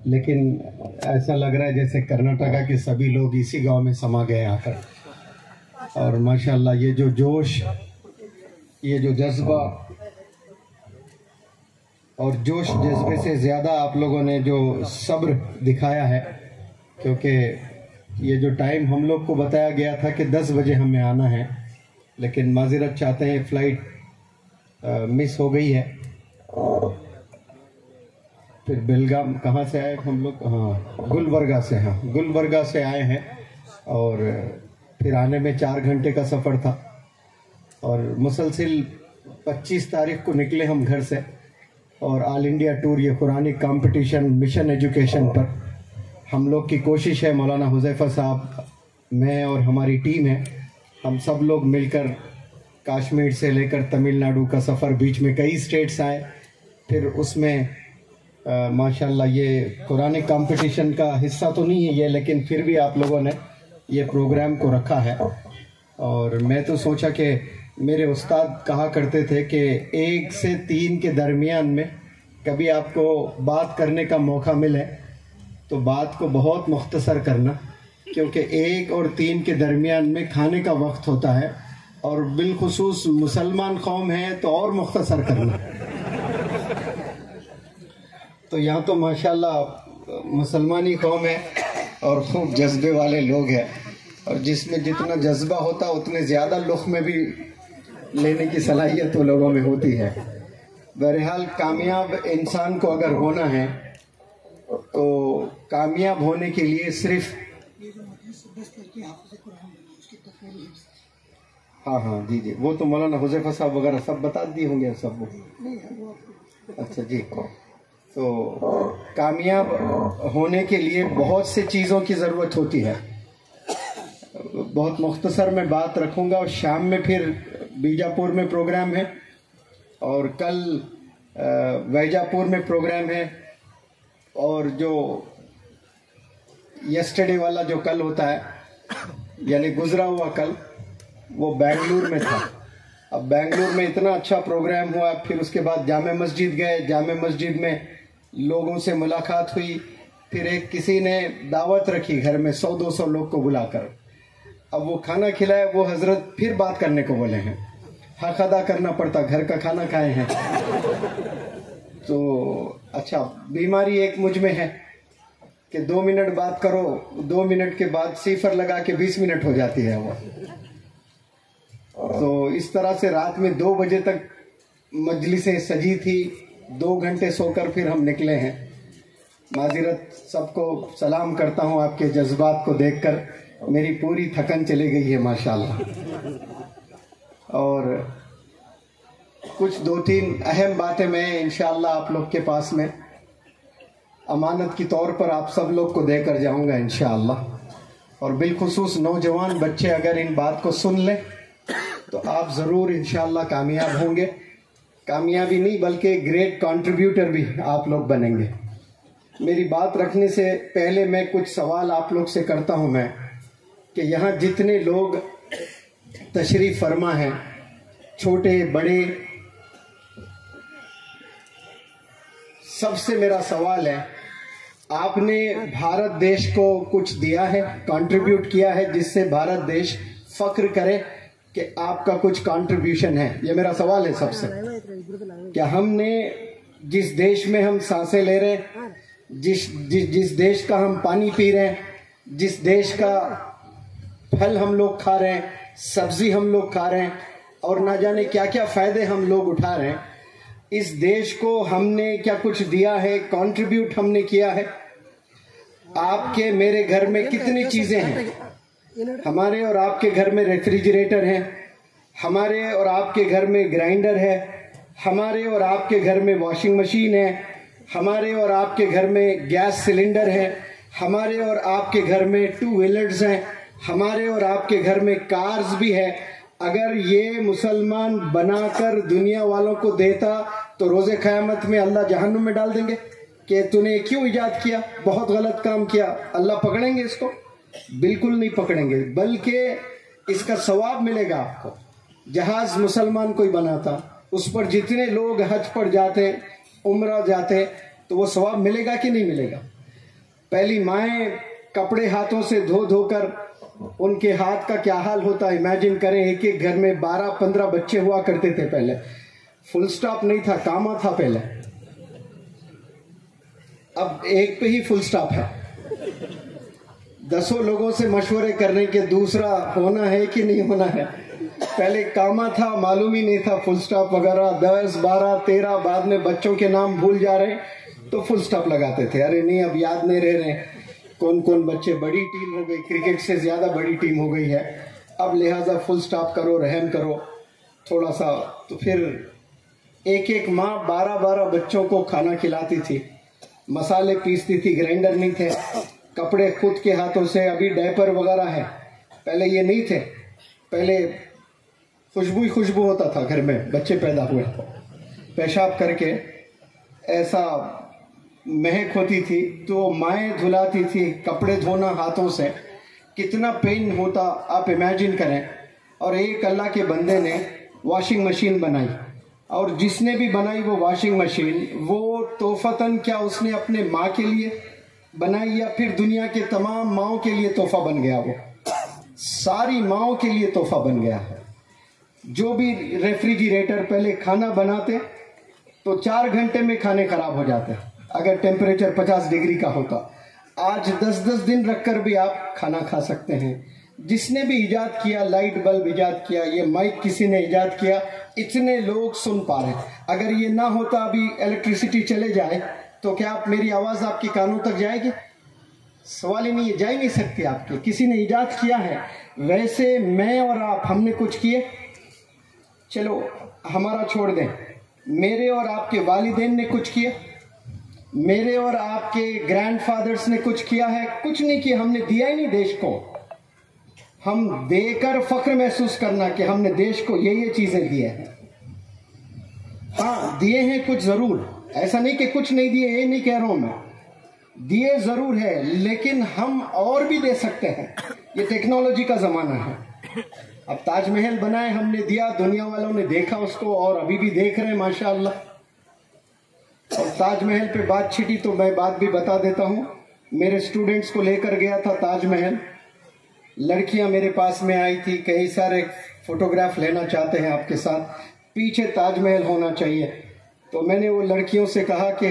लेकिन ऐसा लग रहा है जैसे कर्नाटका के सभी लोग इसी गांव में समा गए आकर। और माशाल्लाह ये जो जोश, ये जो जज्बा और जोश जज्बे से ज़्यादा आप लोगों ने जो सब्र दिखाया है, क्योंकि ये जो टाइम हम लोग को बताया गया था कि 10 बजे हमें आना है, लेकिन माज़रत चाहते हैं फ़्लाइट मिस हो गई है। फिर बेलगाम कहाँ से आए हम लोग? हाँ, गुलबर्गा से। हाँ, गुलबर्गा से आए हैं और फिर आने में 4 घंटे का सफ़र था। और मुसलसिल 25 तारीख को निकले हम घर से, और ऑल इंडिया टूर, ये कुरानी कंपटीशन मिशन एजुकेशन पर हम लोग की कोशिश है। मौलाना हुज़ैफ़ा साहब, मैं और हमारी टीम है, हम सब लोग मिलकर कश्मीर से लेकर तमिलनाडु का सफ़र, बीच में कई स्टेट्स आए। फिर उसमें माशाल्लाह ये कुरानी कंपटीशन का हिस्सा तो नहीं है ये, लेकिन फिर भी आप लोगों ने ये प्रोग्राम को रखा है। और मैं तो सोचा कि मेरे उस्ताद कहा करते थे कि 1 से 3 के दरमियान में कभी आपको बात करने का मौका मिले तो बात को बहुत मुख्तसर करना, क्योंकि 1 और 3 के दरमियान में खाने का वक्त होता है, और बिलखुसूस मुसलमान कौम है तो और मुख्तसर करना। तो यहाँ तो माशाल्लाह मुसलमानी कौम है और खूब जज्बे वाले लोग हैं, और जिसमें जितना जज्बा होता है उतने ज़्यादा लुक़ में भी लेने की सलाहियत तो लोगों में होती है। बहरहाल कामयाब इंसान को अगर होना है तो कामयाब होने के लिए सिर्फ हाँ जी, वो तो मौलाना हुज़ैफ़ा साहब वगैरह सब बता दिए होंगे सब। अच्छा जी, तो कामयाब होने के लिए बहुत से चीज़ों की ज़रूरत होती है। बहुत मुख्तसर में बात रखूँगा, और शाम में फिर बीजापुर में प्रोग्राम है, और कल वैजापुर में प्रोग्राम है, और जो यस्टरडे वाला जो कल होता है, यानी गुजरा हुआ कल, वो बेंगलुरु में था। अब बेंगलुरु में इतना अच्छा प्रोग्राम हुआ, फिर उसके बाद जामे मस्जिद गए, जामे मस्जिद में लोगों से मुलाकात हुई। फिर एक किसी ने दावत रखी घर में 100-200 लोग को बुलाकर, अब वो खाना खिलाए, वो हजरत फिर बात करने को बोले हैं। हक अदा करना पड़ता, घर का खाना खाए हैं। तो अच्छा, बीमारी एक मुझ में है कि 2 मिनट बात करो, 2 मिनट के बाद सिफर लगा के 20 मिनट हो जाती है वो। तो इस तरह से रात में 2 बजे तक मजलिसें सजी थी, 2 घंटे सोकर फिर हम निकले हैं। माज़रत, सबको सलाम करता हूँ, आपके जज्बात को देखकर मेरी पूरी थकन चली गई है माशाल्लाह। और कुछ 2-3 अहम बातें मैं इंशाअल्लाह आप लोग के पास में अमानत की तौर पर आप सब लोग को देकर जाऊंगा इंशाअल्लाह। और बिलखुसूस नौजवान बच्चे अगर इन बात को सुन लें तो आप ज़रूर इंशाअल्लाह कामयाब होंगे। कामयाबी नहीं बल्कि ग्रेट कंट्रीब्यूटर भी आप लोग बनेंगे। मेरी बात रखने से पहले मैं कुछ सवाल आप लोग से करता हूं मैं, कि यहाँ जितने लोग तशरीफ़ फरमा हैं, छोटे बड़े, सबसे मेरा सवाल है, आपने भारत देश को कुछ दिया है, कंट्रीब्यूट किया है, जिससे भारत देश फख्र करे कि आपका कुछ कंट्रीब्यूशन है? ये मेरा सवाल है सबसे। क्या हमने जिस देश में हम सांसें ले रहे हैं, जिस देश का हम पानी पी रहे हैं, जिस देश का फल हम लोग खा रहे हैं, सब्जी हम लोग खा रहे हैं, और ना जाने क्या क्या फायदे हम लोग उठा रहे हैं, इस देश को हमने क्या कुछ दिया है, कंट्रीब्यूट हमने किया है? आपके मेरे घर में कितनी चीजें हैं? हमारे और आपके घर में रेफ्रिजरेटर है, हमारे और आपके घर में ग्राइंडर है, हमारे और आपके घर में वॉशिंग मशीन है, हमारे और आपके घर में गैस सिलेंडर है, हमारे और आपके घर में 2 व्हीलर्स हैं, हमारे और आपके घर में कार्स भी है। अगर ये मुसलमान बनाकर दुनिया वालों को देता तो रोजे क़यामत में अल्लाह जहन्नुम में डाल देंगे कि तूने क्यों इजाद किया, बहुत गलत काम किया। अल्लाह पकड़ेंगे इसको? बिल्कुल नहीं पकड़ेंगे, बल्कि इसका सवाब मिलेगा आपको। जहाज मुसलमान कोई बनाता, उस पर जितने लोग हज पर जाते, उम्रा जाते, तो वो सवाब मिलेगा कि नहीं मिलेगा? पहली माएँ कपड़े हाथों से धो धोकर उनके हाथ का क्या हाल होता, इमेजिन करें। एक एक घर में 12-15 बच्चे हुआ करते थे पहले। फुल स्टॉप नहीं था, कामा था पहले। अब एक पे ही फुल स्टॉप है। 10 लोगों से मशवरे करने के दूसरा होना है कि नहीं होना है। पहले कामा था, मालूम ही नहीं था फुल स्टॉप वगैरह। 10, 12, 13 बाद में बच्चों के नाम भूल जा रहे तो फुल स्टॉप लगाते थे। अरे नहीं, अब याद नहीं रह रहे कौन कौन बच्चे। बड़ी टीम हो गई, क्रिकेट से ज्यादा बड़ी टीम हो गई है अब, लिहाजा फुल स्टॉप करो, रहम करो थोड़ा सा। तो फिर एक एक माँ 12-12 बच्चों को खाना खिलाती थी, मसाले पीसती थी, ग्राइंडर नहीं थे, कपड़े खुद के हाथों से। अभी डायपर वगैरह है, पहले ये नहीं थे। पहले खुशबू ही खुशबू होता था घर में। बच्चे पैदा हुए पेशाब करके ऐसा महक होती थी, तो माएँ धुलाती थी। कपड़े धोना हाथों से कितना पेन होता आप इमेजिन करें। और एक अल्लाह के बंदे ने वॉशिंग मशीन बनाई, और जिसने भी बनाई वो वॉशिंग मशीन, वो तोहफतन क्या उसने अपने माँ के लिए बनाई या फिर दुनिया के तमाम माँओं के लिए तोहफा बन गया। वो सारी माँओं के लिए तोहफा बन गया है। जो भी रेफ्रिजरेटर पहले खाना बनाते तो 4 घंटे में खाने खराब हो जाते अगर टेम्परेचर 50 डिग्री का होता। आज 10-10 दिन रखकर भी आप खाना खा सकते हैं। जिसने भी इजाद किया, लाइट बल्ब इजाद किया, ये माइक किसी ने इजाद किया, इतने लोग सुन पा रहे। अगर ये ना होता, अभी इलेक्ट्रिसिटी चले जाए तो क्या आप मेरी आवाज आपके कानों तक जाएगी? सवाल ही नहीं है, जा ही नहीं सकती आपके। किसी ने इजाद किया है। वैसे मैं और आप, हमने कुछ किए? चलो हमारा छोड़ दें, मेरे और आपके वालिदैन ने कुछ किया? मेरे और आपके ग्रैंडफादर्स ने कुछ किया है? कुछ नहीं किया। हमने दिया ही नहीं देश को। हम देकर फख्र महसूस करना कि हमने देश को ये चीजें दिए हैं। हाँ, दिए हैं कुछ जरूर, ऐसा नहीं कि कुछ नहीं दिए, ये नहीं कह रहा हूं मैं। दिए जरूर है, लेकिन हम और भी दे सकते हैं। ये टेक्नोलॉजी का जमाना है। अब ताजमहल बनाए, हमने दिया, दुनिया वालों ने देखा उसको और अभी भी देख रहे हैं माशाअल्लाह। और ताजमहल पे बात छिटी तो मैं बात भी बता देता हूँ। मेरे स्टूडेंट्स को लेकर गया था ताजमहल, लड़कियां मेरे पास में आई थी, कई सारे फोटोग्राफ लेना चाहते हैं आपके साथ, पीछे ताजमहल होना चाहिए। तो मैंने वो लड़कियों से कहा कि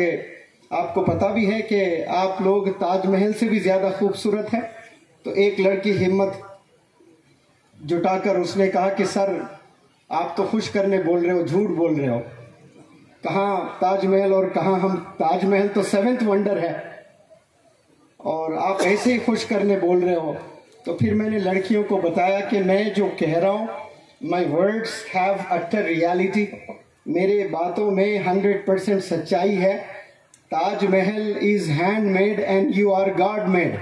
आपको पता भी है कि आप लोग ताजमहल से भी ज्यादा खूबसूरत है? तो एक लड़की हिम्मत जुटाकर उसने कहा कि सर आप तो खुश करने बोल रहे हो, झूठ बोल रहे हो। कहाँ ताजमहल और कहाँ हम? ताजमहल तो 7th वंडर है और आप ऐसे ही खुश करने बोल रहे हो। तो फिर मैंने लड़कियों को बताया कि मैं जो कह रहा हूँ, my words have utter reality, मेरे बातों में 100% सच्चाई है। Taj Mahal is handmade and you are god made.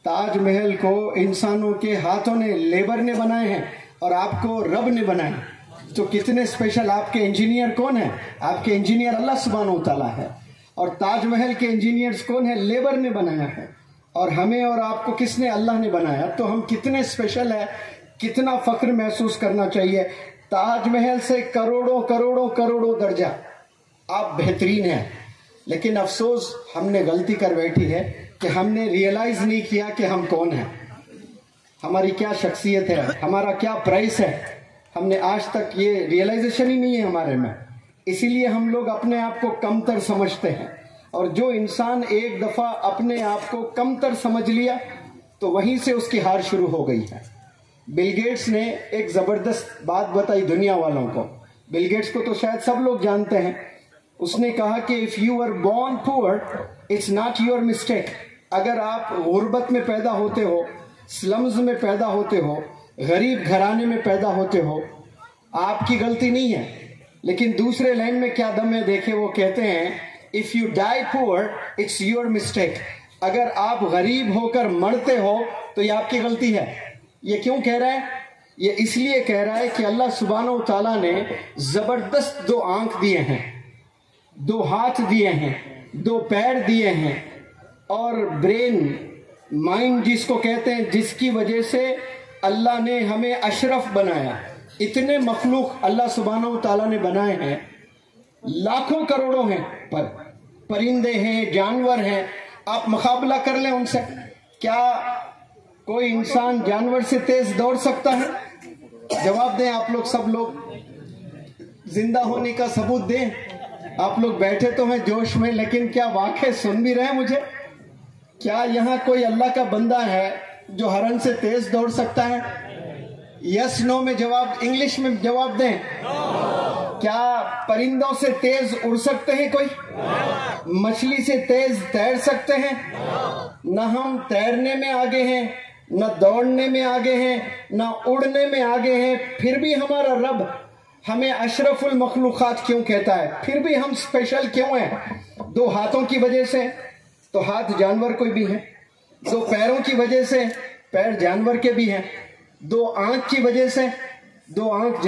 Taj Mahal को इंसानों के हाथों ने, लेबर ने बनाए हैं और आपको रब ने बनाए। तो कितने स्पेशल। आपके इंजीनियर कौन है? आपके इंजीनियर अल्लाह सुब्हानहू तआला है। और ताजमहल के इंजीनियर्स कौन है? लेबर ने बनाया है। और हमें और आपको किसने? अल्लाह ने बनाया। तो हम कितने स्पेशल है, कितना फख्र महसूस करना चाहिए। ताजमहल से करोड़ों करोड़ों करोड़ों दर्जा आप बेहतरीन हैं। लेकिन अफसोस हमने गलती कर बैठी है कि हमने रियलाइज नहीं किया कि हम कौन हैं, हमारी क्या शख्सियत है, हमारा क्या प्राइस है। हमने आज तक ये रियलाइजेशन ही नहीं है हमारे में। इसीलिए हम लोग अपने आप को कमतर समझते हैं। और जो इंसान एक दफा अपने आप को कमतर समझ लिया तो वहीं से उसकी हार शुरू हो गई है। बिल गेट्स ने एक जबरदस्त बात बताई दुनिया वालों को। बिल गेट्स को तो शायद सब लोग जानते हैं। उसने कहा कि if you are born poor it's not your mistake. अगर आप गुर्बत में पैदा होते हो, स्लम्स में पैदा होते हो, गरीब घराने में पैदा होते हो, आपकी गलती नहीं है। लेकिन दूसरे लाइन में क्या दम है देखे, वो कहते हैं if you die poor it's your mistake. अगर आप गरीब होकर मरते हो तो ये आपकी गलती है। ये क्यों कह रहा है? ये इसलिए कह रहा है कि अल्लाह सुब्हानहू तआला ने जबरदस्त 2 आंख दिए हैं, 2 हाथ दिए हैं, 2 पैर दिए हैं और ब्रेन, माइंड जिसको कहते हैं, जिसकी वजह से अल्लाह ने हमें अशरफ बनाया। इतने मखलूक अल्लाह सुब्हानहू तआला ने बनाए हैं, लाखों करोड़ों हैं, परिंदे हैं, जानवर हैं, आप मुकाबला कर लें उनसे। क्या कोई इंसान जानवर से तेज दौड़ सकता है? जवाब दें आप लोग, सब लोग जिंदा होने का सबूत दें। आप लोग बैठे तो हैं जोश में, लेकिन क्या वाकई सुन भी रहे हैं मुझे? क्या यहाँ कोई अल्लाह का बंदा है जो हरन से तेज दौड़ सकता है? यस नो में जवाब, इंग्लिश में जवाब दें। क्या परिंदों से तेज उड़ सकते हैं कोई? मछली से तेज तैर सकते हैं? न हम तैरने में आगे हैं, न दौड़ने में आगे हैं, न उड़ने में आगे हैं, फिर भी हमारा रब हमें अशरफुल मखलूकात क्यों कहता है? फिर भी हम स्पेशल क्यों हैं? 2 हाथों की वजह से तो हाथ जानवर कोई भी है, 2 पैरों की वजह से पैर जानवर के भी हैं, 2 आंख की वजह से 2 आंख